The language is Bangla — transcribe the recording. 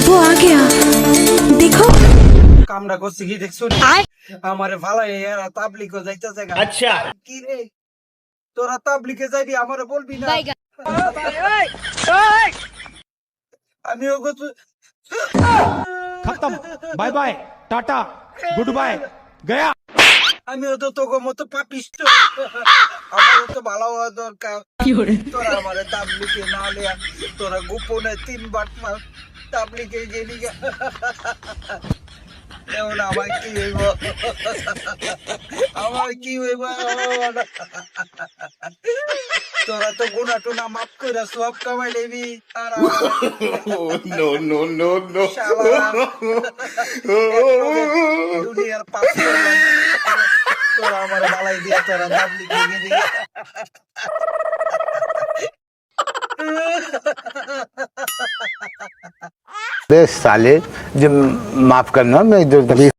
वो आ गया देखो কামড়া করছি কি দেখছো আমারে ভালাই এরা তাবলিগও যাইতেছে আচ্ছা কি রে তোরা তাবলিগে যাইবি আমারে বলবি না আমি ওগো खत्म bye bye tata goodbye गया আমিও তো তোকে মতো পাপিষ্ট আমারও তো ভালো হওয়া দরকার তোরা আমারে তাবলিগে না লিয়া তোরা গোপনে 3 বার তাবলিগে গেলি এমন আমার কি হইব আমার কি হইব তোরা তো গুণা টুনা মাফ করে সব কামাই নেবি আর no, no, no, no. দুনিয়ার পাশ তোরা আমার বালাই দিয়া তোরা তাবলিগে গেলি साले जब माफ करना मैं इधर